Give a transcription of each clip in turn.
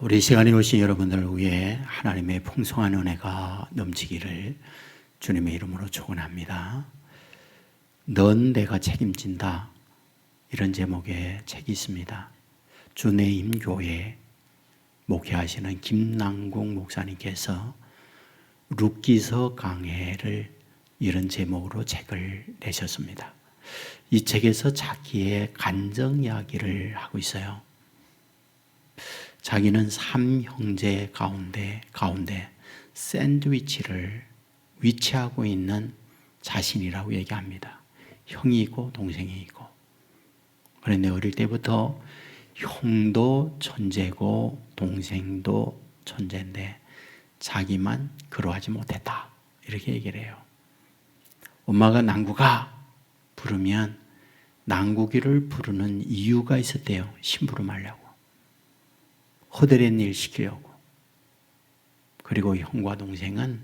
우리 시간에 오신 여러분들 위해 하나님의 풍성한 은혜가 넘치기를 주님의 이름으로 축원합니다. 넌 내가 책임진다, 이런 제목의 책이 있습니다. 주내임교회 목회하시는 김남국 목사님께서 룻기서 강해를 이런 제목으로 책을 내셨습니다. 이 책에서 자기의 간증 이야기를 하고 있어요. 자기는 3형제 가운데 샌드위치를 위치하고 있는 자신이라고 얘기합니다. 형이 있고 동생이 있고. 그런데 어릴 때부터 형도 천재고 동생도 천재인데 자기만 그러하지 못했다, 이렇게 얘기를 해요. 엄마가 난국아 부르면 난국이를 부르는 이유가 있었대요. 심부름하려고, 허드렛 일 시키려고. 그리고 형과 동생은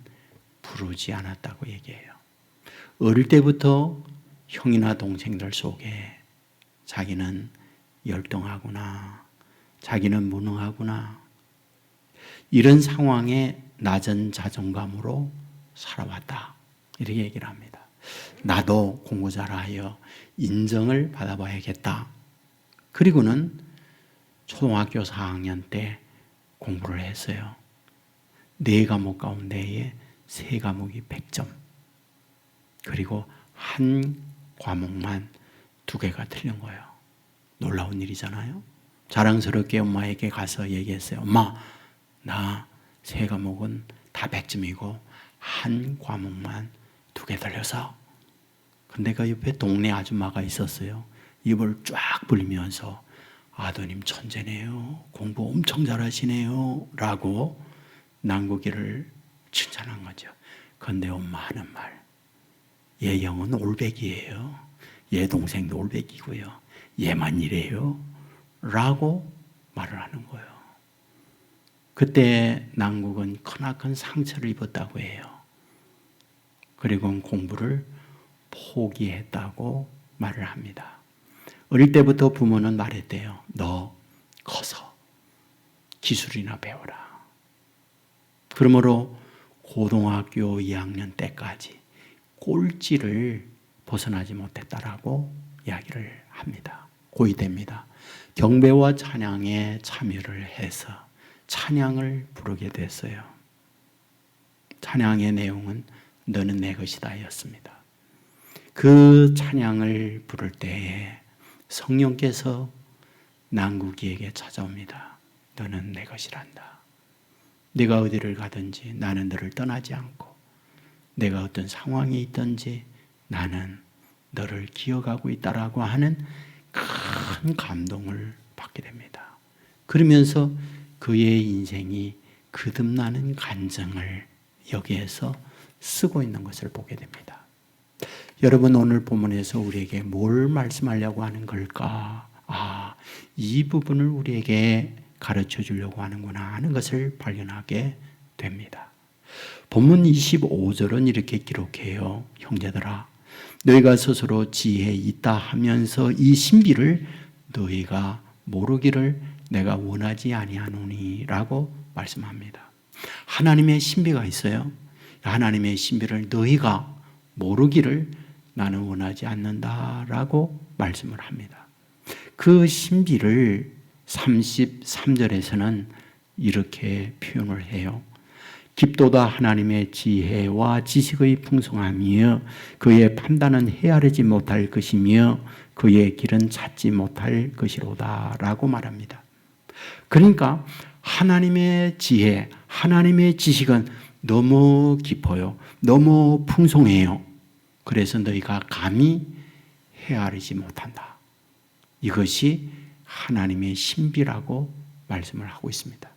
부르지 않았다고 얘기해요. 어릴 때부터 형이나 동생들 속에 자기는 열등하구나, 자기는 무능하구나, 이런 상황에 낮은 자존감으로 살아왔다, 이렇게 얘기를 합니다. 나도 공부 잘하여 인정을 받아봐야겠다. 그리고는 초등학교 4학년 때 공부를 했어요. 4과목 가운데에 3과목이 100점. 그리고 한 과목만 2개가 틀린 거예요. 놀라운 일이잖아요. 자랑스럽게 엄마에게 가서 얘기했어요. 엄마, 나 3과목은 다 100점이고 한 과목만 2개 틀려서. 근데 그 옆에 동네 아줌마가 있었어요. 입을 쫙 벌리면서 아드님 천재네요, 공부 엄청 잘하시네요 라고 난국이를 칭찬한 거죠. 그런데 엄마 하는 말, 얘 영은 올백이에요, 얘 동생도 올백이고요, 얘만 이래요 라고 말을 하는 거예요. 그때 난국은 크나큰 상처를 입었다고 해요. 그리고 공부를 포기했다고 말을 합니다. 어릴 때부터 부모는 말했대요. 너 커서 기술이나 배워라. 그러므로 고등학교 2학년 때까지 꼴찌를 벗어나지 못했다라고 이야기를 합니다. 고2 때입니다. 경배와 찬양에 참여를 해서 찬양을 부르게 됐어요. 찬양의 내용은 너는 내 것이다 였습니다. 그 찬양을 부를 때에 성령께서 난국이에게 찾아옵니다. 너는 내 것이란다. 네가 어디를 가든지 나는 너를 떠나지 않고, 내가 어떤 상황에 있든지 나는 너를 기억하고 있다라고 하는 큰 감동을 받게 됩니다. 그러면서 그의 인생이 거듭나는 간증을 여기에서 쓰고 있는 것을 보게 됩니다. 여러분, 오늘 본문에서 우리에게 뭘 말씀하려고 하는 걸까? 이 부분을 우리에게 가르쳐 주려고 하는구나 하는 것을 발견하게 됩니다. 본문 25절은 이렇게 기록해요. 형제들아, 너희가 스스로 지혜 있다 하면서 이 신비를 너희가 모르기를 내가 원하지 아니하노니 라고 말씀합니다. 하나님의 신비가 있어요. 하나님의 신비를 너희가 모르기를 나는 원하지 않는다라고 말씀을 합니다. 그 신비를 33절에서는 이렇게 표현을 해요. 깊도다 하나님의 지혜와 지식의 풍성함이여 그의 판단은 헤아리지 못할 것이며 그의 길은 찾지 못할 것이로다 라고 말합니다. 그러니까 하나님의 지혜, 하나님의 지식은 너무 깊어요. 너무 풍성해요. 그래서 너희가 감히 헤아리지 못한다. 이것이 하나님의 신비라고 말씀을 하고 있습니다.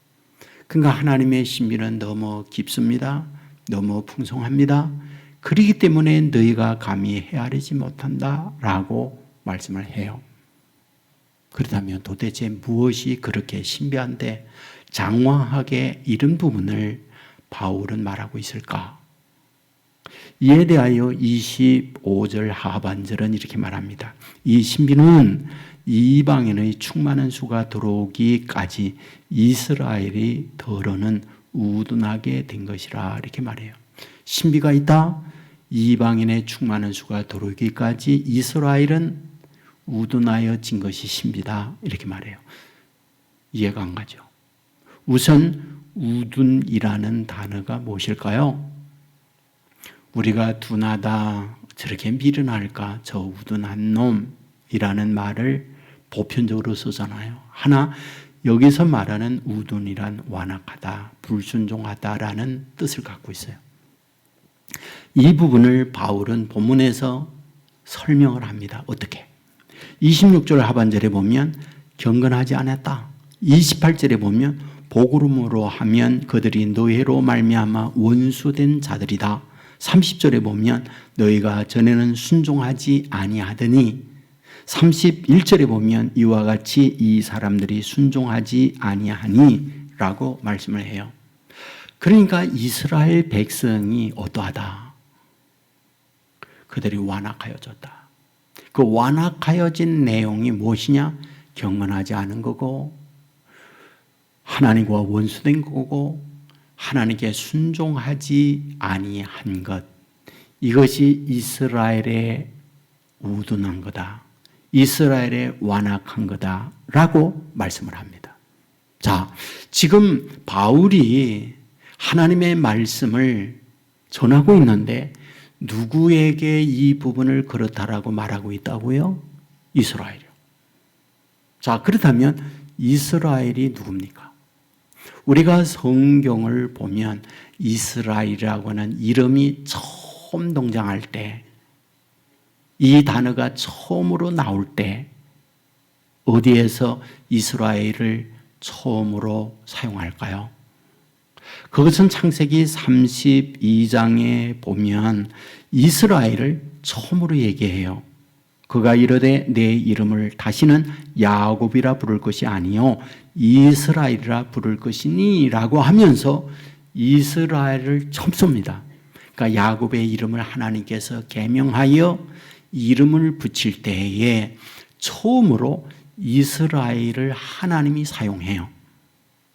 그러니까 하나님의 신비는 너무 깊습니다. 너무 풍성합니다. 그렇기 때문에 너희가 감히 헤아리지 못한다라고 말씀을 해요. 그렇다면 도대체 무엇이 그렇게 신비한데 장황하게 이런 부분을 바울은 말하고 있을까? 이에 대하여 25절 하반절은 이렇게 말합니다. 이 신비는 이방인의 충만한 수가 들어오기까지 이스라엘이 더러는 우둔하게 된 것이라 이렇게 말해요. 신비가 있다. 이방인의 충만한 수가 들어오기까지 이스라엘은 우둔하여진 것이 신비다 이렇게 말해요. 이해가 안 가죠. 우선 우둔이라는 단어가 무엇일까요? 우리가 둔하다, 저렇게 미련할까, 저 우둔한 놈이라는 말을 보편적으로 쓰잖아요. 하나 여기서 말하는 우둔이란 완악하다, 불순종하다라는 뜻을 갖고 있어요. 이 부분을 바울은 본문에서 설명을 합니다. 어떻게? 26절 하반절에 보면 경건하지 않았다. 28절에 보면 복음으로 하면 그들이 너희로 말미암아 원수된 자들이다. 30절에 보면 너희가 전에는 순종하지 아니하더니 31절에 보면 이와 같이 이 사람들이 순종하지 아니하니 라고 말씀을 해요. 그러니까 이스라엘 백성이 어떠하다? 그들이 완악하여졌다. 그 완악하여진 내용이 무엇이냐? 경건하지 않은 거고 하나님과 원수된 거고 하나님께 순종하지 아니한 것, 이것이 이스라엘의 우둔한 거다, 이스라엘의 완악한 거다 라고 말씀을 합니다. 자, 지금 바울이 하나님의 말씀을 전하고 있는데 누구에게 이 부분을 그렇다라고 말하고 있다고요? 이스라엘이요. 자, 그렇다면 이스라엘이 누굽니까? 우리가 성경을 보면 이스라엘이라고 하는 이름이 처음 등장할 때, 이 단어가 처음으로 나올 때 어디에서 이스라엘을 처음으로 사용할까요? 그것은 창세기 32장에 보면 이스라엘을 처음으로 얘기해요. 그가 이르되 내 이름을 다시는 야곱이라 부를 것이 아니요 이스라엘이라 부를 것이니 라고 하면서 이스라엘을 처음 씁니다. 그러니까 야곱의 이름을 하나님께서 계명하여 이름을 붙일 때에 처음으로 이스라엘을 하나님이 사용해요.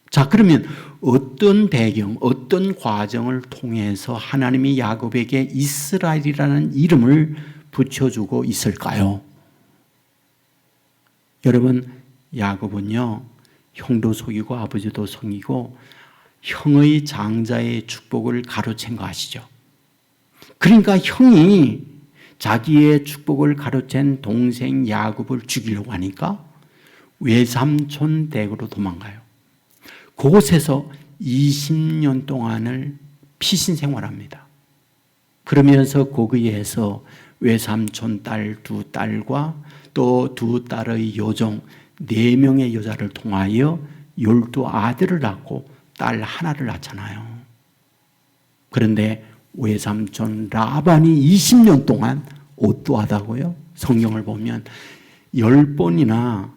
자, 그러면 어떤 배경, 어떤 과정을 통해서 하나님이 야곱에게 이스라엘이라는 이름을 붙여주고 있을까요? 여러분, 야곱은요, 형도 속이고 아버지도 속이고 형의 장자의 축복을 가로챈 거 아시죠? 그러니까 형이 자기의 축복을 가로챈 동생 야곱을 죽이려고 하니까 외삼촌 댁으로 도망가요. 그곳에서 20년 동안을 피신 생활합니다. 그러면서 거기에서 외삼촌 딸 2딸과 또 2딸의 여종 4명의 여자를 통하여 12아들을 낳고 딸 하나를 낳잖아요. 그런데 외삼촌 라반이 20년 동안 어떠하다고요? 성경을 보면 10번이나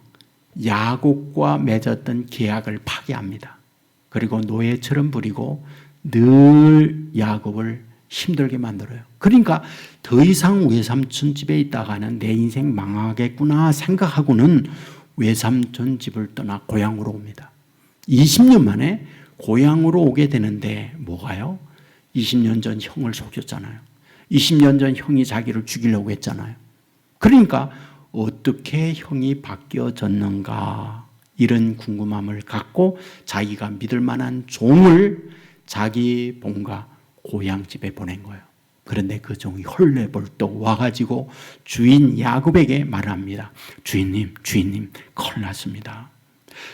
야곱과 맺었던 계약을 파기합니다. 그리고 노예처럼 부리고 늘 야곱을 힘들게 만들어요. 그러니까 더 이상 외삼촌 집에 있다가는 내 인생 망하겠구나 생각하고는 외삼촌 집을 떠나 고향으로 옵니다. 20년 만에 고향으로 오게 되는데 뭐가요? 20년 전 형을 속였잖아요. 20년 전 형이 자기를 죽이려고 했잖아요. 그러니까 어떻게 형이 바뀌어졌는가 이런 궁금함을 갖고 자기가 믿을 만한 종을 자기 본가 고향집에 보낸 거예요. 그런데 그 종이 헐레벌떡 와가지고 주인 야곱에게 말합니다. 주인님 큰일 났습니다.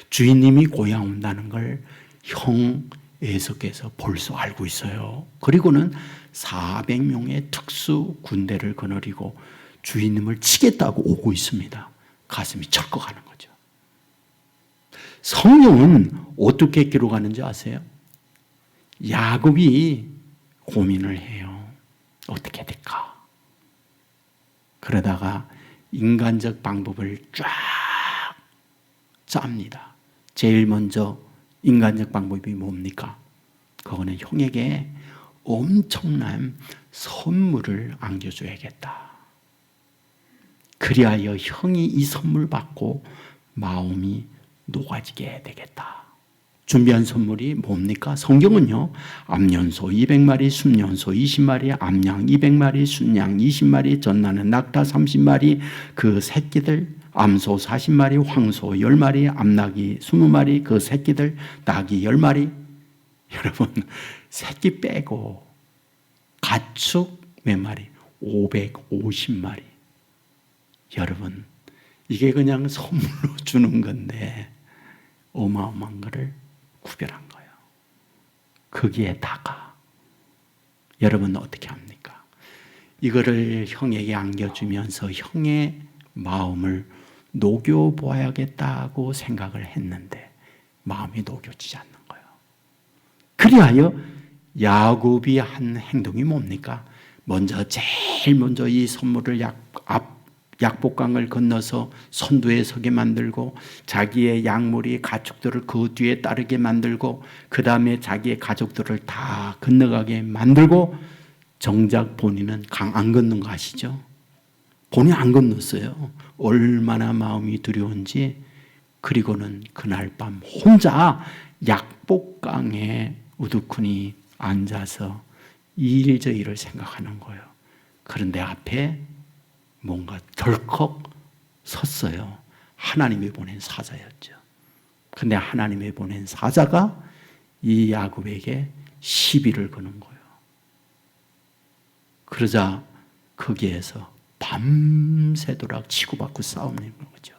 주인님이 고향 온다는 걸 형 에서께서 벌써 알고 있어요. 그리고는 400명의 특수 군대를 거느리고 주인님을 치겠다고 오고 있습니다. 가슴이 철컥하는 거죠. 성경은 어떻게 기록하는지 아세요? 야곱이 고민을 해요. 어떻게 될까? 그러다가 인간적 방법을 쫙 짭니다. 제일 먼저 인간적 방법이 뭡니까? 그거는 형에게 엄청난 선물을 안겨줘야겠다. 그리하여 형이 이 선물 받고 마음이 녹아지게 되겠다. 준비한 선물이 뭡니까? 성경은요, 암연소 200마리, 순연소 20마리, 암양 200마리, 순양 20마리, 전나는 낙타 30마리, 그 새끼들, 암소 40마리, 황소 10마리, 암낙이 20마리, 그 새끼들, 낙이 10마리. 여러분, 새끼 빼고 가축 몇 마리? 550마리. 여러분, 이게 그냥 선물로 주는 건데 어마어마한 거를 구별한 거예요. 거기에다가 여러분 어떻게 합니까? 이거를 형에게 안겨주면서 형의 마음을 녹여보아야겠다고 생각을 했는데 마음이 녹여지지 않는 거예요. 그리하여 야곱이 한 행동이 뭡니까? 제일 먼저 이 선물을 약복강을 건너서 선두에 서게 만들고 자기의 약물이 가축들을 그 뒤에 따르게 만들고 그 다음에 자기의 가족들을 다 건너가게 만들고 정작 본인은 강 안 건넌 거 아시죠? 본인이 안 건넜어요. 얼마나 마음이 두려운지. 그리고는 그날 밤 혼자 약복강에 우두커니 앉아서 이 일 저 일을 생각하는 거예요. 그런데 앞에 뭔가 덜컥 섰어요. 하나님이 보낸 사자였죠. 그런데 하나님이 보낸 사자가 이 야곱에게 시비를 거는 거예요. 그러자 거기에서 밤새도록 치고받고 싸우는 거죠.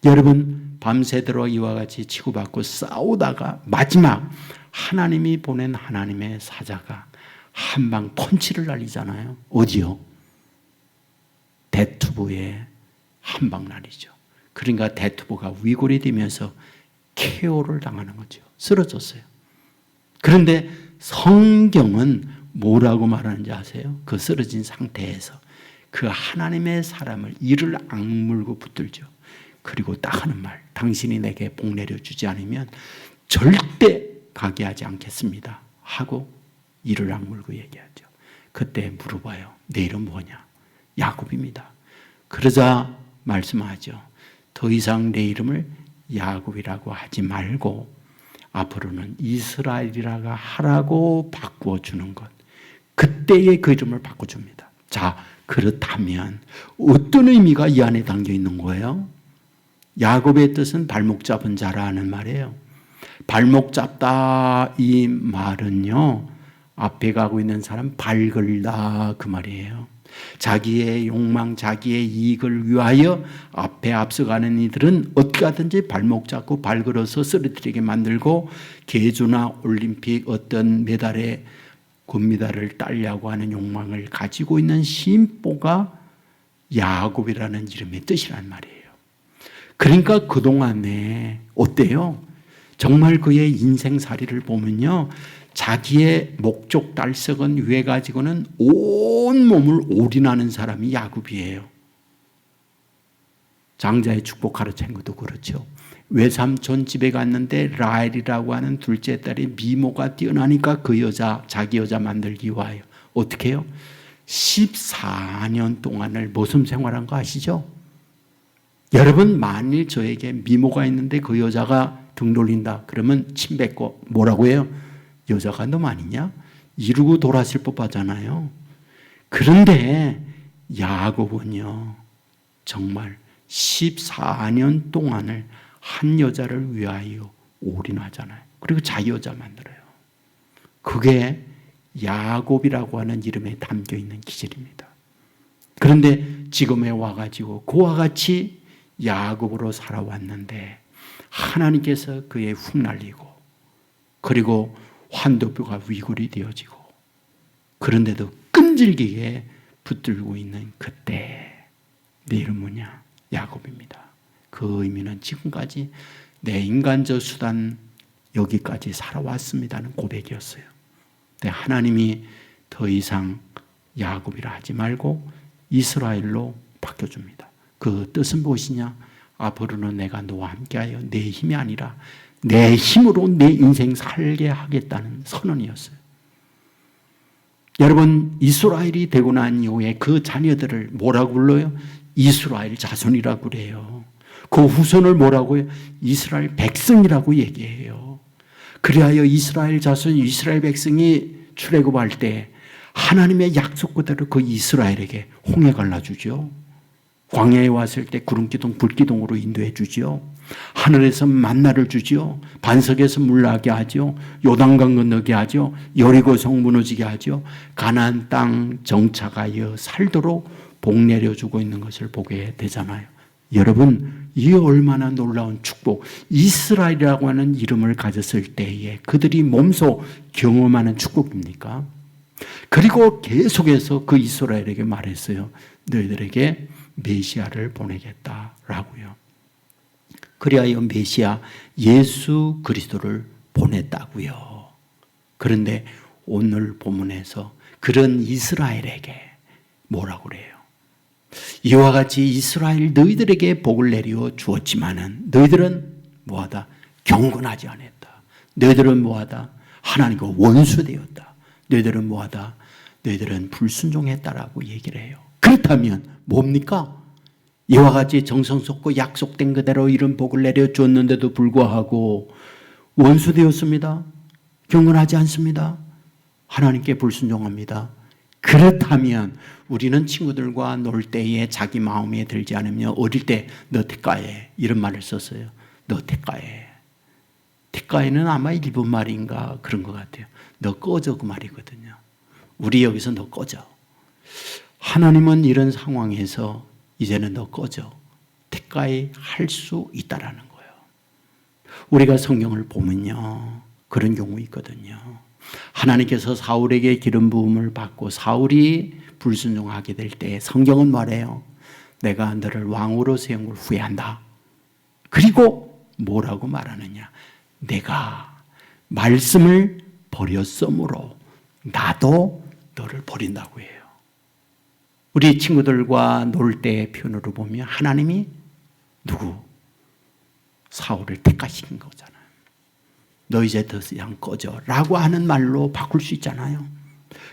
여러분, 밤새도록 이와 같이 치고받고 싸우다가 마지막 하나님이 보낸 하나님의 사자가 한방 펀치를 날리잖아요. 어디요? 대투부에 한방 날리죠. 그러니까 대투부가 위골이 되면서 KO를 당하는 거죠. 쓰러졌어요. 그런데 성경은 뭐라고 말하는지 아세요? 그 쓰러진 상태에서 그 하나님의 사람을 이를 악물고 붙들죠. 그리고 딱 하는 말, 당신이 내게 복 내려주지 않으면 절대 가게 하지 않겠습니다 하고 이를 악물고 얘기하죠. 그때 물어봐요. 내 이름 뭐냐? 야곱입니다. 그러자 말씀하죠. 더 이상 내 이름을 야곱이라고 하지 말고 앞으로는 이스라엘이라고 하라고 바꾸어주는 것. 그때의 그 이름을 바꿔줍니다. 자, 그렇다면 어떤 의미가 이 안에 담겨 있는 거예요? 야곱의 뜻은 발목 잡은 자라는 말이에요. 발목 잡다 이 말은요, 앞에 가고 있는 사람 발 걸다 그 말이에요. 자기의 욕망, 자기의 이익을 위하여 앞에 앞서가는 이들은 어떻게 하든지 발목 잡고 발 걸어서 쓰러뜨리게 만들고 계주나 올림픽 어떤 메달에 금메달을 따려고 하는 욕망을 가지고 있는 심보가 야곱이라는 이름의 뜻이란 말이에요. 그러니까 그동안에 어때요? 정말 그의 인생살이를 보면요, 자기의 목적 달성은 위해 가지고는 온 몸을 올인하는 사람이 야곱이에요. 장자의 축복 가르친 것도 그렇죠. 외삼촌 집에 갔는데 라헬이라고 하는 둘째 딸이 미모가 뛰어나니까 그 여자, 자기 여자 만들기 위하여 어떻게 해요? 14년 동안을 모섬 생활한 거 아시죠? 여러분, 만일 저에게 미모가 있는데 그 여자가 등 돌린다 그러면 침 뱉고 뭐라고 해요? 여자가 너 아니냐? 이러고 돌았을 법하잖아요. 그런데 야곱은요, 정말 14년 동안을 한 여자를 위하여 올인하잖아요. 그리고 자기 여자 만들어요. 그게 야곱이라고 하는 이름에 담겨 있는 기질입니다. 그런데 지금에 와가지고 그와 같이 야곱으로 살아왔는데 하나님께서 그의 훅날리고 그리고 환도뼈가 위골이 되어지고 그런데도 끈질기게 붙들고 있는 그때 내 이름 뭐냐? 야곱입니다. 그 의미는 지금까지 내 인간적 수단 여기까지 살아왔습니다는 고백이었어요. 근데 하나님이 더 이상 야곱이라 하지 말고 이스라엘로 바뀌어줍니다. 그 뜻은 무엇이냐? 앞으로는 내가 너와 함께하여 내 힘이 아니라 내 힘으로 내 인생 살게 하겠다는 선언이었어요. 여러분, 이스라엘이 되고 난 이후에 그 자녀들을 뭐라고 불러요? 이스라엘 자손이라고 그래요. 그 후손을 뭐라고요? 이스라엘 백성이라고 얘기해요. 그리하여 이스라엘 자손, 이스라엘 백성이 출애굽할 때 하나님의 약속 그대로 그 이스라엘에게 홍해 갈라주죠. 광야에 왔을 때 구름기둥, 불기둥으로 인도해 주죠. 하늘에서 만나를 주죠. 반석에서 물 나게 하죠. 요단강 건너게 하죠. 여리고 성 무너지게 하죠. 가나안 땅 정착하여 살도록 복 내려주고 있는 것을 보게 되잖아요. 여러분, 이 얼마나 놀라운 축복. 이스라엘이라고 하는 이름을 가졌을 때에 그들이 몸소 경험하는 축복입니까? 그리고 계속해서 그 이스라엘에게 말했어요. 너희들에게 메시아를 보내겠다라고요. 그리하여 메시아 예수 그리스도를 보냈다고요. 그런데 오늘 본문에서 그런 이스라엘에게 뭐라고 그래요? 이와 같이 이스라엘 너희들에게 복을 내려 주었지만은 너희들은 뭐하다? 경건하지 않았다. 너희들은 뭐하다? 하나님과 원수되었다. 너희들은 뭐하다? 너희들은 불순종했다라고 얘기를 해요. 그렇다면 뭡니까? 이와 같이 정성 쏟고 약속된 그대로 이런 복을 내려 주었는데도 불구하고 원수되었습니다. 경건하지 않습니다. 하나님께 불순종합니다. 그렇다면 우리는 친구들과 놀 때에 자기 마음에 들지 않으면 어릴 때 너 대가해 이런 말을 썼어요. 너 대가해. 대가해는 아마 일본 말인가 그런 것 같아요. 너 꺼져 그 말이거든요. 우리 여기서 너 꺼져. 하나님은 이런 상황에서 이제는 너 꺼져. 대가해 할 수 있다라는 거예요. 우리가 성경을 보면요. 그런 경우 있거든요. 하나님께서 사울에게 기름 부음을 받고 사울이 불순종하게 될 때 성경은 말해요. 내가 너를 왕으로 세운 걸 후회한다. 그리고 뭐라고 말하느냐. 내가 말씀을 버렸으므로 나도 너를 버린다고 해요. 우리 친구들과 놀 때의 표현으로 보면 하나님이 누구? 사울을 택하신 거잖아요. 너 이제 더 이상 꺼져 라고 하는 말로 바꿀 수 있잖아요.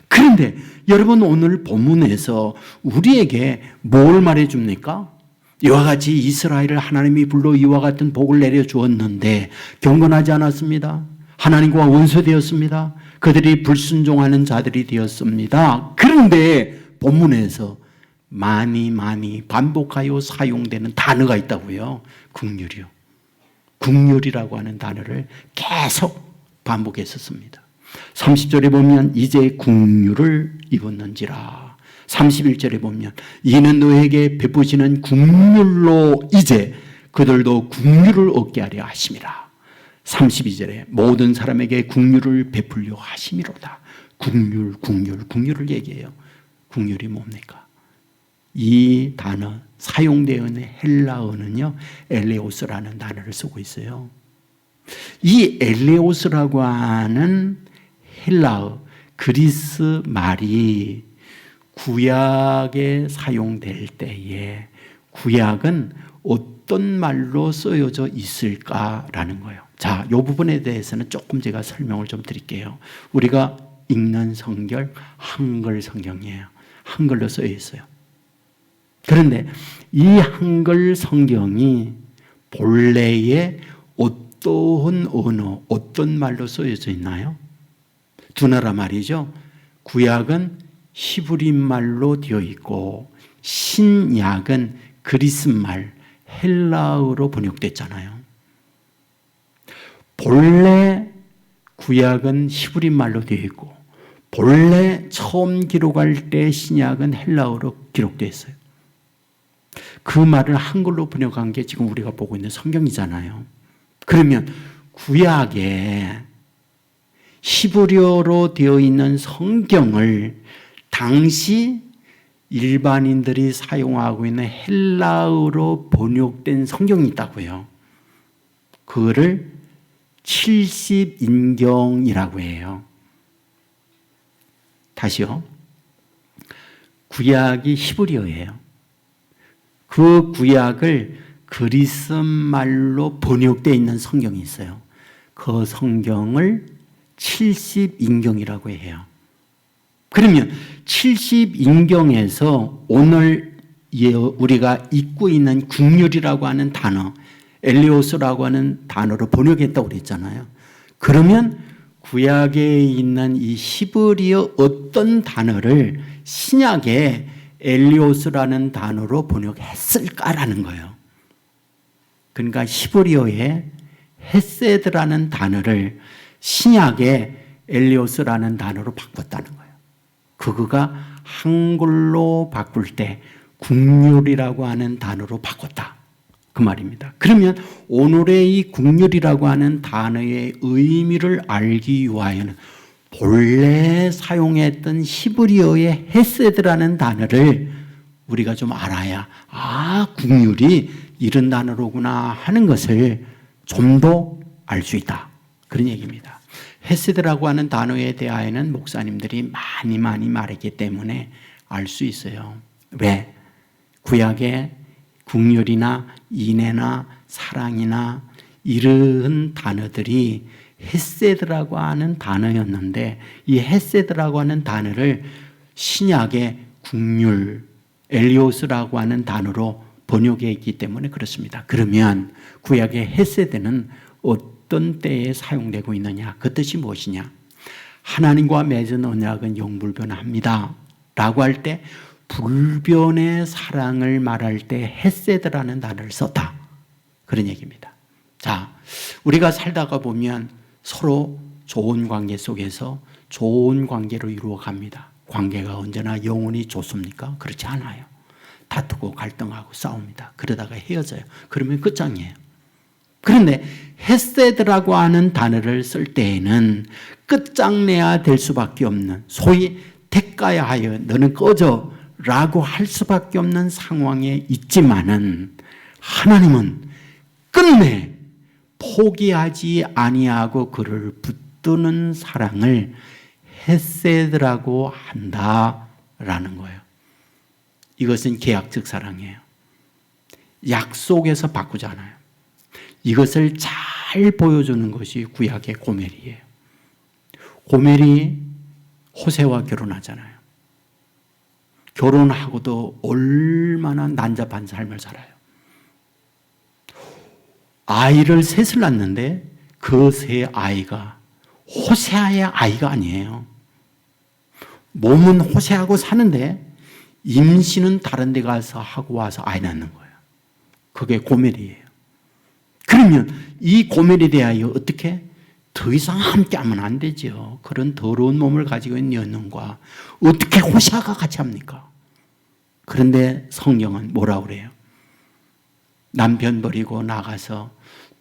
그런데 여러분 오늘 본문에서 우리에게 뭘 말해줍니까? 이와 같이 이스라엘을 하나님이 불러 이와 같은 복을 내려주었는데 경건하지 않았습니다. 하나님과 원수되었습니다. 그들이 불순종하는 자들이 되었습니다. 그런데 본문에서 많이 반복하여 사용되는 단어가 있다고요. 긍휼이요. 긍휼이라고 하는 단어를 계속 반복했었습니다. 30절에 보면 이제 긍휼을 입었는지라. 31절에 보면 이는 너에게 베푸시는 긍휼로 이제 그들도 긍휼을 얻게 하려 하심이라. 32절에 모든 사람에게 긍휼을 베풀려 하심이로다. 긍휼을 얘기해요. 긍휼이 뭡니까? 이 단어 사용되어 있는 헬라어는요, 엘레오스라는 단어를 쓰고 있어요. 이 엘레오스라고 하는 헬라어, 그리스 말이 구약에 사용될 때에 구약은 어떤 말로 쓰여져 있을까라는 거예요. 자, 이 부분에 대해서는 조금 제가 설명을 좀 드릴게요. 우리가 읽는 성경, 한글 성경이에요. 한글로 쓰여 있어요. 그런데 이 한글 성경이 본래에 어떠한 언어, 어떤 말로 쓰여져 있나요? 두 나라 말이죠. 구약은 히브리 말로 되어 있고 신약은 그리스 말, 헬라어로 번역됐잖아요. 본래 구약은 히브리 말로 되어 있고 본래 처음 기록할 때 신약은 헬라어로 기록되어 있어요. 그 말을 한글로 번역한 게 지금 우리가 보고 있는 성경이잖아요. 그러면 구약에 히브리어로 되어 있는 성경을 당시 일반인들이 사용하고 있는 헬라어로 번역된 성경이 있다고요. 그거를 70인경이라고 해요. 다시요. 구약이 히브리어예요. 그 구약을 그리스 말로 번역되어 있는 성경이 있어요. 그 성경을 70인경이라고 해요. 그러면 70인경에서 오늘 우리가 읽고 있는 국률이라고 하는 단어, 엘리오스라고 하는 단어로 번역했다고 그랬잖아요. 그러면 구약에 있는 이 히브리어 어떤 단어를 신약에 엘리오스라는 단어로 번역했을까라는 거예요. 그러니까 히브리어에 헤세드라는 단어를 신약에 엘리오스라는 단어로 바꿨다는 거예요. 그거가 한글로 바꿀 때 국률이라고 하는 단어로 바꿨다. 그 말입니다. 그러면 오늘의 이 국률이라고 하는 단어의 의미를 알기 위하여는 본래 사용했던 히브리어의 헤세드라는 단어를 우리가 좀 알아야 국률이 이런 단어로구나 하는 것을 좀 더 알 수 있다. 그런 얘기입니다. 헤세드라고 하는 단어에 대하여는 목사님들이 많이 말했기 때문에 알 수 있어요. 왜? 구약의 국률이나 인애나 사랑이나 이런 단어들이 헤세드라고 하는 단어였는데 이 헤세드라고 하는 단어를 신약의 국률, 엘리오스라고 하는 단어로 번역했기 때문에 그렇습니다. 그러면 구약의 헤세드는 어떤 때에 사용되고 있느냐? 그 뜻이 무엇이냐? 하나님과 맺은 언약은 영불변합니다 라고 할 때 불변의 사랑을 말할 때 헤세드라는 단어를 썼다. 그런 얘기입니다. 자, 우리가 살다가 보면 서로 좋은 관계 속에서 좋은 관계로 이루어갑니다. 관계가 언제나 영원히 좋습니까? 그렇지 않아요. 다투고 갈등하고 싸웁니다. 그러다가 헤어져요. 그러면 끝장이에요. 그런데 헤세드라고 하는 단어를 쓸 때에는 끝장내야 될 수밖에 없는, 소위 택가야 하여 너는 꺼져 라고 할 수밖에 없는 상황에 있지만은 하나님은 끝내 포기하지 아니하고 그를 붙드는 사랑을 헤세드라고 한다라는 거예요. 이것은 계약적 사랑이에요. 약속에서 바꾸지 않아요. 이것을 잘 보여주는 것이 구약의 고멜이에요. 고멜이 호세와 결혼하잖아요. 결혼하고도 얼마나 난잡한 삶을 살아요. 아이를 셋을 낳는데 그 세 아이가 호세아의 아이가 아니에요. 몸은 호세하고 사는데 임신은 다른 데 가서 하고 와서 아이 낳는 거예요. 그게 고멜이에요. 그러면 이 고멜에 대하여 어떻게? 더 이상 함께하면 안 되죠. 그런 더러운 몸을 가지고 있는 여인과 어떻게 호세아가 같이 합니까? 그런데 성경은 뭐라고 그래요? 남편 버리고 나가서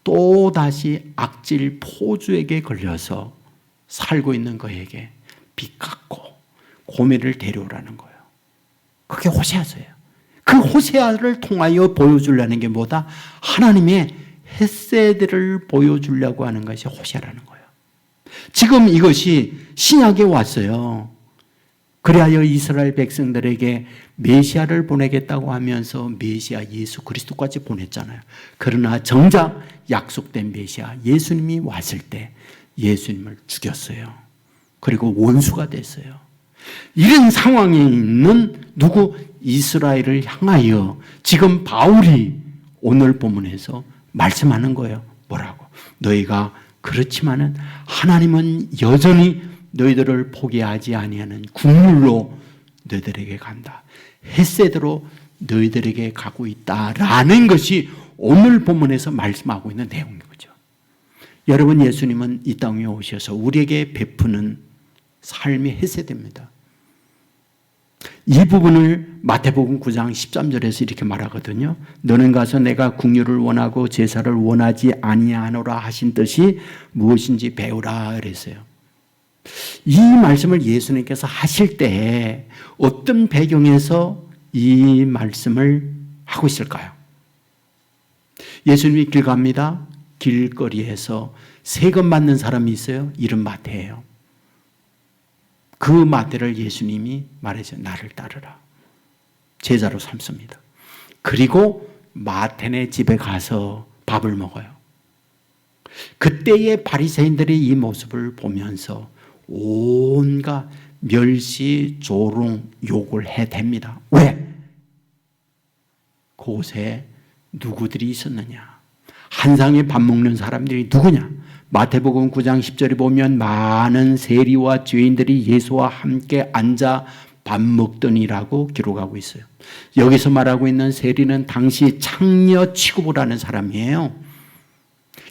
또다시 악질 포주에게 걸려서 살고 있는 그에게 빚 갚고 고멜을 데려오라는 거예요. 그게 호세아서예요. 그 호세아를 통하여 보여주려는 게 뭐다? 하나님의 헤세드를 보여주려고 하는 것이 호세아라는 거예요. 지금 이것이 신약에 왔어요. 그리하여 이스라엘 백성들에게 메시아를 보내겠다고 하면서 메시아 예수 그리스도까지 보냈잖아요. 그러나 정작 약속된 메시아 예수님이 왔을 때 예수님을 죽였어요. 그리고 원수가 됐어요. 이런 상황에 있는 누구? 이스라엘을 향하여 지금 바울이 오늘 본문에서 말씀하는 거예요. 뭐라고? 너희가 그렇지만은 하나님은 여전히 너희들을 포기하지 아니하는 국물로 너희들에게 간다. 헤세드로 너희들에게 가고 있다라는 것이 오늘 본문에서 말씀하고 있는 내용인 거죠. 여러분, 예수님은 이 땅에 오셔서 우리에게 베푸는 삶이 헤세드입니다. 이 부분을 마태복음 9장 13절에서 이렇게 말하거든요. 너는 가서 내가 긍휼을 원하고 제사를 원하지 아니하노라 하신 뜻이 무엇인지 배우라 그랬어요. 이 말씀을 예수님께서 하실 때 어떤 배경에서 이 말씀을 하고 있을까요? 예수님이 길 갑니다. 길거리에서 세금 받는 사람이 있어요. 이름 마태예요. 그 마태를 예수님이 말해서 나를 따르라. 제자로 삼습니다. 그리고 마태네 집에 가서 밥을 먹어요. 그때의 바리새인들이 이 모습을 보면서 온갖 멸시, 조롱, 욕을 해댑니다. 왜? 그곳에 누구들이 있었느냐? 한 상에 밥 먹는 사람들이 누구냐? 마태복음 9장 10절에 보면 많은 세리와 죄인들이 예수와 함께 앉아 밥 먹더니라고 기록하고 있어요. 여기서 말하고 있는 세리는 당시 창녀 취급을 하는 사람이에요.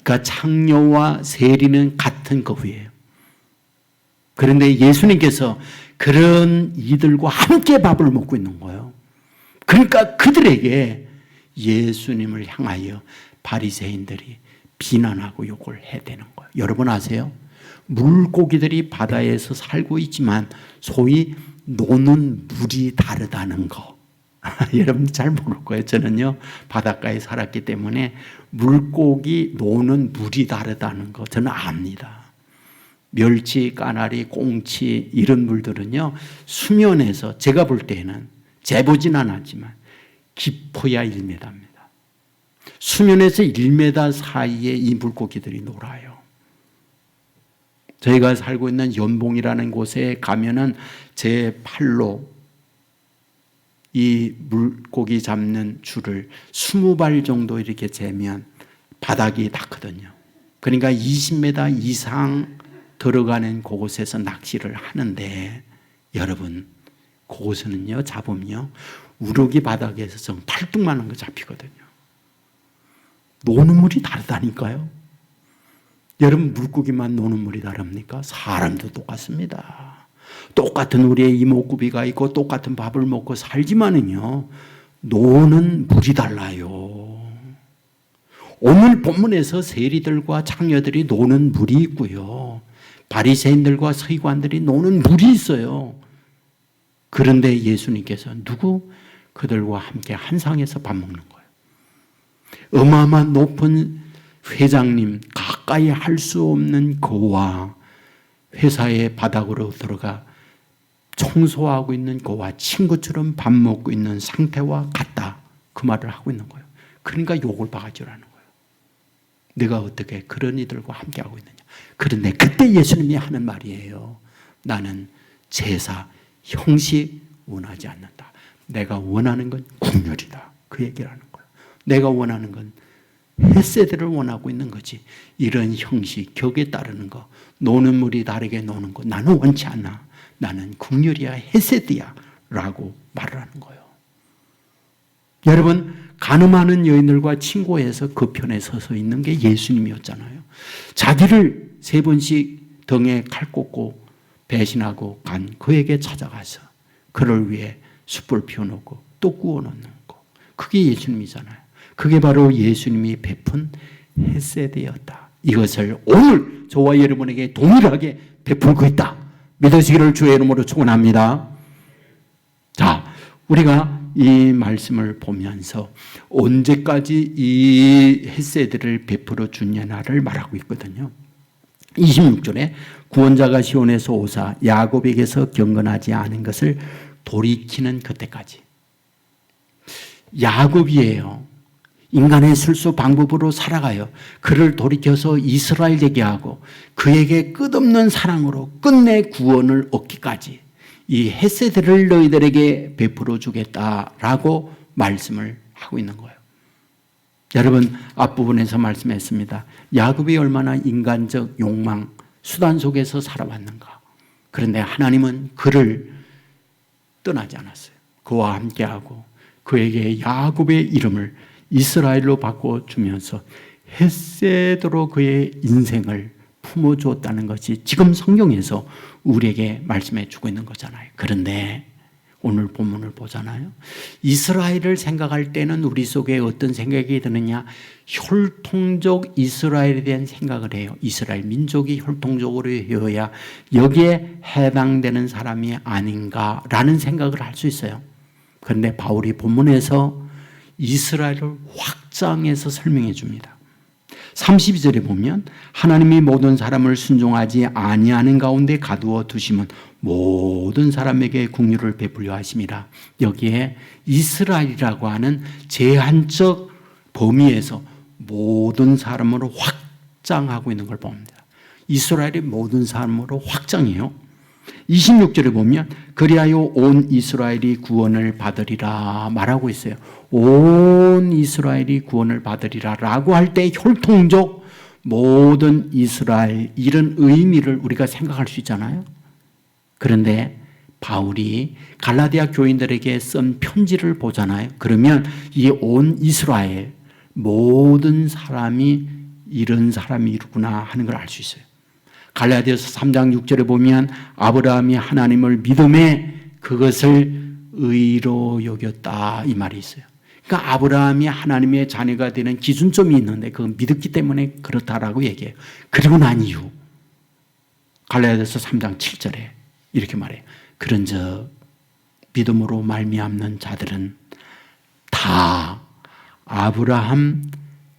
그러니까 창녀와 세리는 같은 거위예요. 그런데 예수님께서 그런 이들과 함께 밥을 먹고 있는 거예요. 그러니까 그들에게 예수님을 향하여 바리새인들이 비난하고 욕을 해대는 거예요. 여러분 아세요? 물고기들이 바다에서 살고 있지만 소위 노는 물이 다르다는 거. 여러분 잘 모를 거예요. 저는요 바닷가에 살았기 때문에 물고기 노는 물이 다르다는 거 저는 압니다. 멸치, 까나리, 꽁치 이런 물들은요 수면에서 제가 볼 때는 재보진 않았지만 깊어야 1m입니다. 수면에서 1m 사이에 이 물고기들이 놀아요. 저희가 살고 있는 연봉이라는 곳에 가면은 제 팔로 이 물고기 잡는 줄을 20발 정도 이렇게 재면 바닥이 닿거든요. 그러니까 20m 이상 들어가는 그곳에서 낚시를 하는데 여러분 그곳에는요 잡으면요 우럭이 바닥에서 좀 팔뚝만한 거 잡히거든요. 노는 물이 다르다니까요. 여러분 물고기만 노는 물이 다릅니까? 사람도 똑같습니다. 똑같은 우리의 이목구비가 있고 똑같은 밥을 먹고 살지만은요 노는 물이 달라요. 오늘 본문에서 세리들과 창녀들이 노는 물이 있고요. 바리새인들과 서기관들이 노는 물이 있어요. 그런데 예수님께서 누구? 그들과 함께 한 상에서 밥 먹는 거예요. 어마어마한 높은 회장님 가까이 할 수 없는 그와 회사의 바닥으로 들어가 청소하고 있는 그와 친구처럼 밥 먹고 있는 상태와 같다. 그 말을 하고 있는 거예요. 그러니까 욕을 바가지라는 거예요. 내가 어떻게 그런 이들과 함께하고 있느냐. 그런데 그때 예수님이 하는 말이에요. 나는 제사, 형식 원하지 않는다. 내가 원하는 건 국률이다. 그 얘기를 하는 거예요. 내가 원하는 건 헤세드를 원하고 있는 거지. 이런 형식, 격에 따르는 거, 노는 물이 다르게 노는 거 나는 원치 않아. 나는 국률이야, 헤세드야 라고 말을 하는 거예요. 여러분 가늠하는 여인들과 친구해서 그 편에 서서 있는 게 예수님이었잖아요. 자기를 3번씩 등에 칼 꽂고 배신하고 간 그에게 찾아가서 그를 위해 숯불 피워놓고 또 구워놓는 거. 그게 예수님이잖아요. 그게 바로 예수님이 베푼 헤세드였다. 이것을 오늘 저와 여러분에게 동일하게 베풀고 있다. 믿으시기를 주의 이름으로 축원합니다. 자, 우리가 이 말씀을 보면서 언제까지 이 헤세드를 베풀어 주냐를 말하고 있거든요. 26절에 구원자가 시온에서 오사 야곱에게서 경건하지 않은 것을 돌이키는 그때까지. 야곱이에요. 인간의 술수 방법으로 살아가요. 그를 돌이켜서 이스라엘 되게 하고 그에게 끝없는 사랑으로 끝내 구원을 얻기까지 이 헤세드를 너희들에게 베풀어 주겠다라고 말씀을 하고 있는 거예요. 여러분 앞부분에서 말씀했습니다. 야곱이 얼마나 인간적 욕망, 수단 속에서 살아왔는가. 그런데 하나님은 그를 떠나지 않았어요. 그와 함께하고 그에게 야곱의 이름을 이스라엘로 바꿔주면서 헤세드로 그의 인생을 품어주었다는 것이 지금 성경에서 우리에게 말씀해 주고 있는 거잖아요. 그런데 오늘 본문을 보잖아요. 이스라엘을 생각할 때는 우리 속에 어떤 생각이 드느냐? 혈통적 이스라엘에 대한 생각을 해요. 이스라엘 민족이 혈통적으로 해야 여기에 해당되는 사람이 아닌가라는 생각을 할 수 있어요. 그런데 바울이 본문에서 이스라엘을 확장해서 설명해 줍니다. 32절에 보면 하나님이 모든 사람을 순종하지 아니하는 가운데 가두어 두심은 모든 사람에게 긍휼을 베풀려 하심이라. 여기에 이스라엘이라고 하는 제한적 범위에서 모든 사람으로 확장하고 있는 걸 봅니다. 이스라엘이 모든 사람으로 확장해요. 26절에 보면 그리하여 온 이스라엘이 구원을 받으리라 말하고 있어요. 온 이스라엘이 구원을 받으리라 라고 할 때 혈통적 모든 이스라엘 이런 의미를 우리가 생각할 수 있잖아요. 그런데 바울이 갈라디아 교인들에게 쓴 편지를 보잖아요. 그러면 이 온 이스라엘 모든 사람이 이런 사람이구나 하는 걸 알 수 있어요. 갈라디아서 3장 6절에 보면 아브라함이 하나님을 믿음에 그것을 의로 여겼다 이 말이 있어요. 그러니까 아브라함이 하나님의 자녀가 되는 기준점이 있는데 그건 믿었기 때문에 그렇다라고 얘기해요. 그리고 난 이후 갈라디아서 3장 7절에 이렇게 말해요. 그런즉 믿음으로 말미암는 자들은 다 아브라함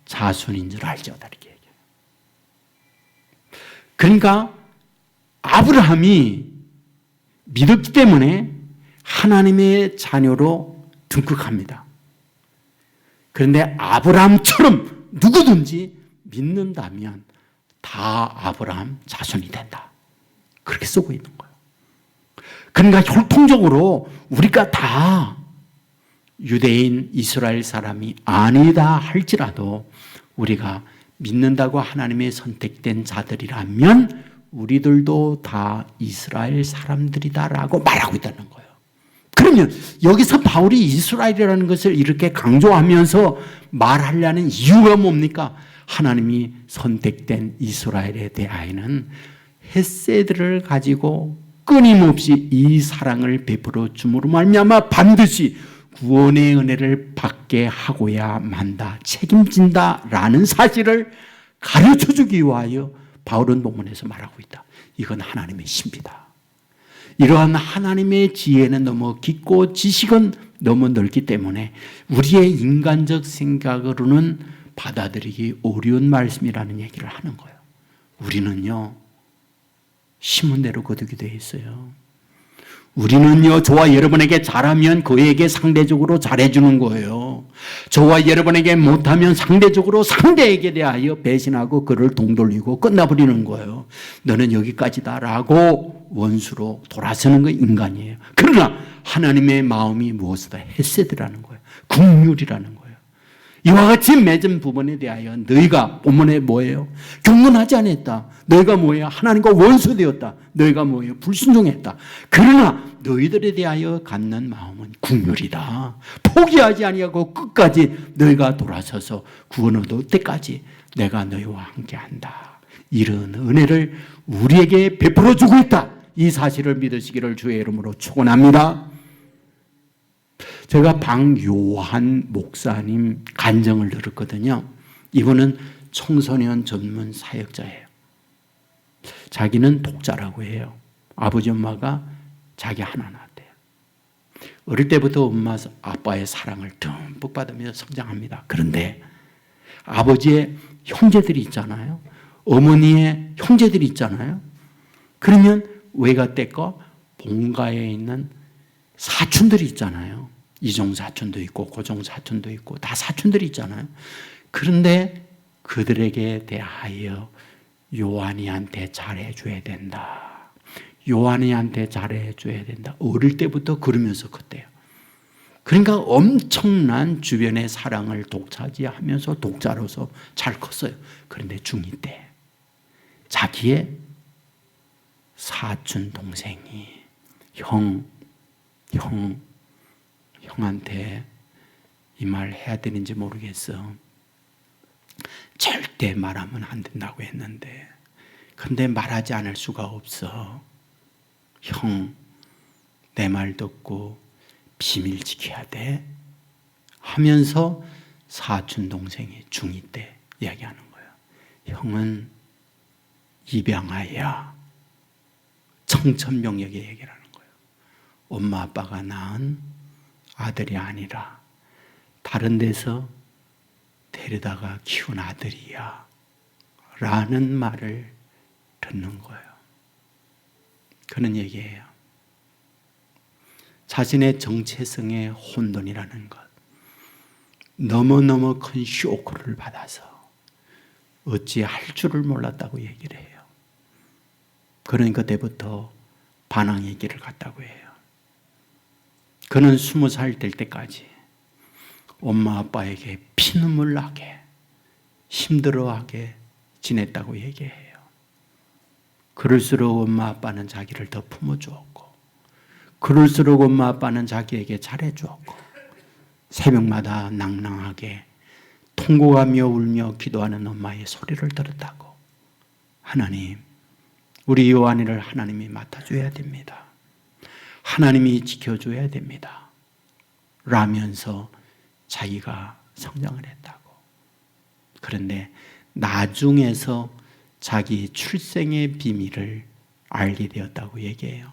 자손인 줄 알지어다 이렇게 얘기해요. 그러니까 아브라함이 믿었기 때문에 하나님의 자녀로 등극합니다. 그런데 아브라함처럼 누구든지 믿는다면 다 아브라함 자손이 된다. 그렇게 쓰고 있는 거예요. 그러니까 혈통적으로 우리가 다 유대인 이스라엘 사람이 아니다 할지라도 우리가 믿는다고 하나님의 선택된 자들이라면 우리들도 다 이스라엘 사람들이다라고 말하고 있다는 거예요. 그러면 여기서 바울이 이스라엘이라는 것을 이렇게 강조하면서 말하려는 이유가 뭡니까? 하나님이 선택된 이스라엘에 대하여는 헤세드를 가지고 끊임없이 이 사랑을 베풀어 줌으로 말미암아 반드시 구원의 은혜를 받게 하고야 만다, 책임진다라는 사실을 가르쳐주기 위하여 바울은 본문에서 말하고 있다. 이건 하나님의 신비다. 이러한 하나님의 지혜는 너무 깊고 지식은 너무 넓기 때문에 우리의 인간적 생각으로는 받아들이기 어려운 말씀이라는 얘기를 하는 거예요. 우리는요, 심은 대로 거두게 되어 있어요. 우리는요, 저와 여러분에게 잘하면 그에게 상대적으로 잘해주는 거예요. 저와 여러분에게 못하면 상대적으로 상대에게 대하여 배신하고 그를 동돌리고 끝나버리는 거예요. 너는 여기까지다라고 원수로 돌아서는 거 인간이에요. 그러나 하나님의 마음이 무엇이다? 헤세드라는 거예요. 긍휼이라는 거예요. 이와 같이 맺은 부분에 대하여 너희가 본문에 뭐예요? 경건하지 않았다. 너희가 뭐예요? 하나님과 원수되었다. 너희가 뭐예요? 불순종했다. 그러나 너희들에 대하여 갖는 마음은 긍휼이다. 포기하지 아니하고 끝까지 너희가 돌아서서 구원을 얻을 때까지 내가 너희와 함께한다. 이런 은혜를 우리에게 베풀어 주고 있다. 이 사실을 믿으시기를 주의 이름으로 축원합니다. 제가 방요한 목사님 간증을 들었거든요. 이분은 청소년 전문 사역자예요. 자기는 독자라고 해요. 아버지 엄마가 자기 하나 낳았대요. 어릴 때부터 엄마 아빠의 사랑을 듬뿍 받으며 성장합니다. 그런데 아버지의 형제들이 있잖아요. 어머니의 형제들이 있잖아요. 그러면 외가댁과 본가에 있는 사촌들이 있잖아요. 이종 사촌도 있고 고종 사촌도 있고 다 사촌들이 있잖아요. 그런데 그들에게 대하여 요한이한테 잘해줘야 된다. 요한이한테 잘해줘야 된다. 어릴 때부터 그러면서 컸대요. 그러니까 엄청난 주변의 사랑을 독차지하면서 독자로서 잘 컸어요. 그런데 중2 때 자기의 사촌 동생이 형한테 이 말 해야 되는지 모르겠어. 절대 말하면 안 된다고 했는데 근데 말하지 않을 수가 없어. 형, 내 말 듣고 비밀 지켜야 돼 하면서 사촌 동생이 중2 때 이야기하는 거예요. 형은 입양아야. 청천벽력의 얘기를 하는 거예요. 엄마 아빠가 낳은 아들이 아니라 다른 데서 데려다가 키운 아들이야 라는 말을 듣는 거예요. 그런 얘기예요. 자신의 정체성의 혼돈이라는 것, 너무너무 큰 쇼크를 받아서 어찌할 줄을 몰랐다고 얘기를 해요. 그러니까 그때부터 반항의 길을 갔다고 해요. 그는 20살 될 때까지 엄마 아빠에게 피눈물 나게 힘들어하게 지냈다고 얘기해요. 그럴수록 엄마 아빠는 자기를 더 품어주었고, 그럴수록 엄마 아빠는 자기에게 잘해주었고, 새벽마다 낭낭하게 통곡하며 울며 기도하는 엄마의 소리를 들었다고. 하나님, 우리 요한이를 하나님이 맡아줘야 됩니다. 하나님이 지켜줘야 됩니다. 라면서 자기가 성장을 했다고. 그런데 나중에서 자기 출생의 비밀을 알게 되었다고 얘기해요.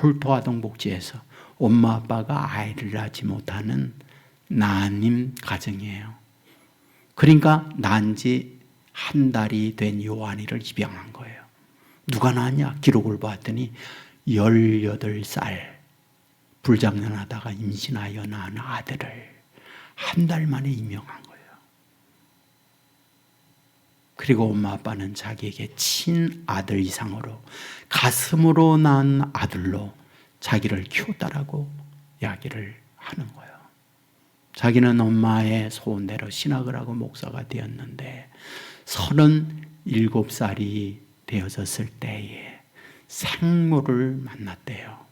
홀토아동복지에서 엄마 아빠가 아이를 낳지 못하는 난임 가정이에요. 그러니까 난 지 한 달이 된 요한이를 입양한 거예요. 누가 낳았냐? 기록을 봤더니 18살 불장난하다가 임신하여 낳은 아들을 한 달 만에 임명한 거예요. 그리고 엄마 아빠는 자기에게 친아들 이상으로 가슴으로 낳은 아들로 자기를 키웠다라고 이야기를 하는 거예요. 자기는 엄마의 소원대로 신학을 하고 목사가 되었는데 37살이 되어졌을 때에 생모를 만났대요.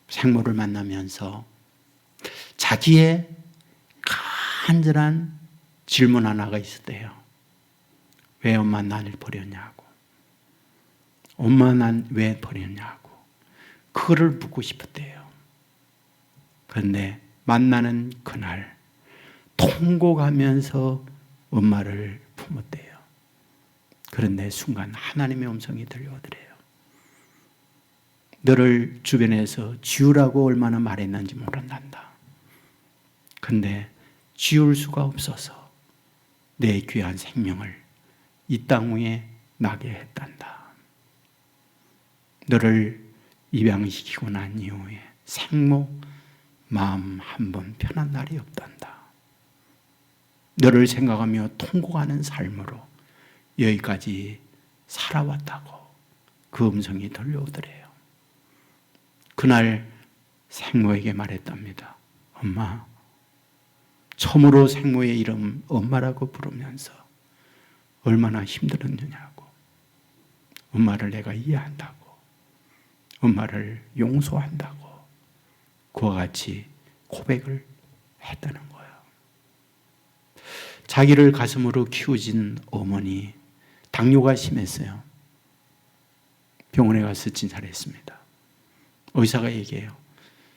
생모를 만나면서 자기의 간절한 질문 하나가 있었대요. 왜 엄마 나를 버렸냐고. 엄마 난 왜 버렸냐고. 그거를 묻고 싶었대요. 그런데 만나는 그날 통곡하면서 엄마를 품었대요. 그런데 순간 하나님의 음성이 들려오더래요. 너를 주변에서 지우라고 얼마나 말했는지 모른단다. 근데 지울 수가 없어서 내 귀한 생명을 이 땅 위에 나게 했단다. 너를 입양시키고 난 이후에 생모 마음 한 번 편한 날이 없단다. 너를 생각하며 통곡하는 삶으로 여기까지 살아왔다고 그 음성이 들려오더래요. 그날 생모에게 말했답니다. 엄마, 처음으로 생모의 이름 엄마라고 부르면서 얼마나 힘들었느냐고. 엄마를 내가 이해한다고. 엄마를 용서한다고. 그와 같이 고백을 했다는 거예요. 자기를 가슴으로 키우진 어머니, 당뇨가 심했어요. 병원에 가서 진찰을 했습니다. 의사가 얘기해요.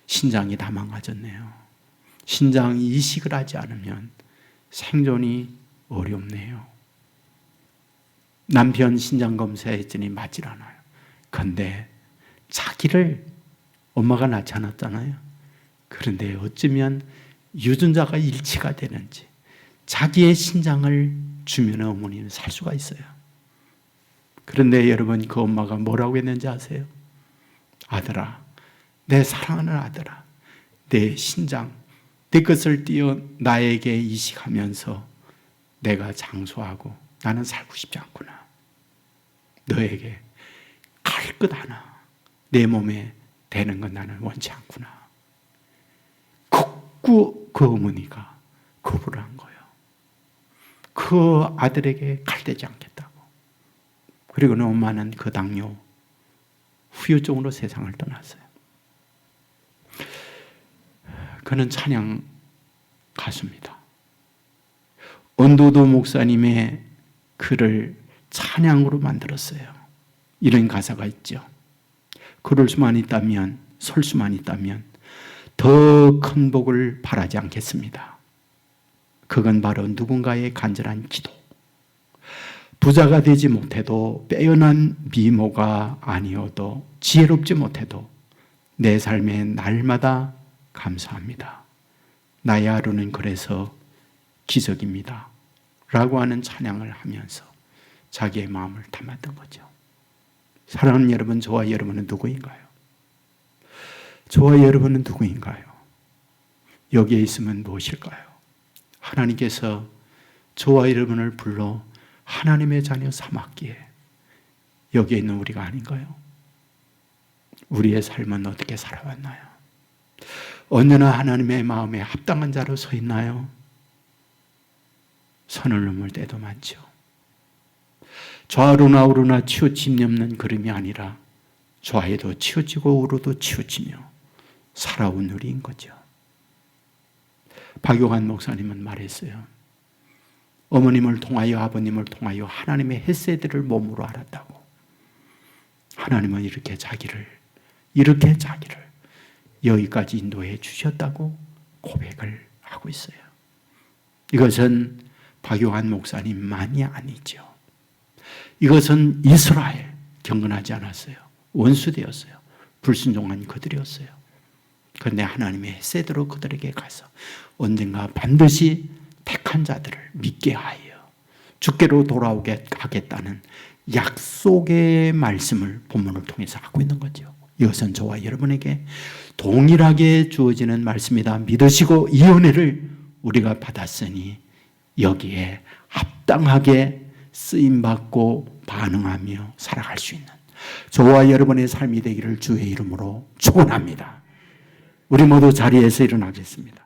신장이 다 망가졌네요. 신장 이식을 하지 않으면 생존이 어렵네요. 남편 신장 검사했더니 맞질 않아요. 그런데 자기를 엄마가 낳지 않았잖아요. 그런데 어쩌면 유전자가 일치가 되는지 자기의 신장을 주면 어머니는 살 수가 있어요. 그런데 여러분 그 엄마가 뭐라고 했는지 아세요? 아들아, 내 사랑하는 아들아, 내 신장, 내 것을 띄어 나에게 이식하면서 내가 장수하고 나는 살고 싶지 않구나. 너에게 갈 것 하나 내 몸에 대는 건 나는 원치 않구나. 극구 그 어머니가 거부를 한 거예요. 그 아들에게 갈대지 않겠다고. 그리고는 엄마는 그 당뇨 후유증으로 세상을 떠났어요. 그는 찬양 가수입니다. 언도도 목사님의 글을 찬양으로 만들었어요. 이런 가사가 있죠. 걸을 수만 있다면, 설 수만 있다면 더 큰 복을 바라지 않겠습니다. 그건 바로 누군가의 간절한 기도. 부자가 되지 못해도, 빼어난 미모가 아니어도, 지혜롭지 못해도 내 삶에 날마다 감사합니다. 나의 하루는 그래서 기적입니다. 라고 하는 찬양을 하면서 자기의 마음을 담았던 거죠. 사랑하는 여러분, 저와 여러분은 누구인가요? 저와 여러분은 누구인가요? 여기에 있으면 무엇일까요? 하나님께서 저와 여러분을 불러 하나님의 자녀 삼았기에 여기에 있는 우리가 아닌가요? 우리의 삶은 어떻게 살아왔나요? 언제나 하나님의 마음에 합당한 자로 서 있나요? 선을 넘을 때도 많죠. 좌우로나 우로나 치우침이 없는 걸음이 아니라 좌에도 치우치고 우로도 치우치며 살아온 우리인 거죠. 박용환 목사님은 말했어요. 어머님을 통하여 아버님을 통하여 하나님의 헤세드를 몸으로 알았다고. 하나님은 이렇게 자기를 여기까지 인도해 주셨다고 고백을 하고 있어요. 이것은 박용환 목사님만이 아니죠. 이것은 이스라엘 경건하지 않았어요. 원수되었어요. 불순종한 그들이었어요. 그런데 하나님의 헤세드로 그들에게 가서 언젠가 반드시 택한 자들을 믿게 하여 주께로 돌아오게 하겠다는 약속의 말씀을 본문을 통해서 하고 있는 거죠. 이것은 저와 여러분에게 동일하게 주어지는 말씀이다. 믿으시고 이 은혜를 우리가 받았으니 여기에 합당하게 쓰임받고 반응하며 살아갈 수 있는 저와 여러분의 삶이 되기를 주의 이름으로 축원합니다. 우리 모두 자리에서 일어나겠습니다.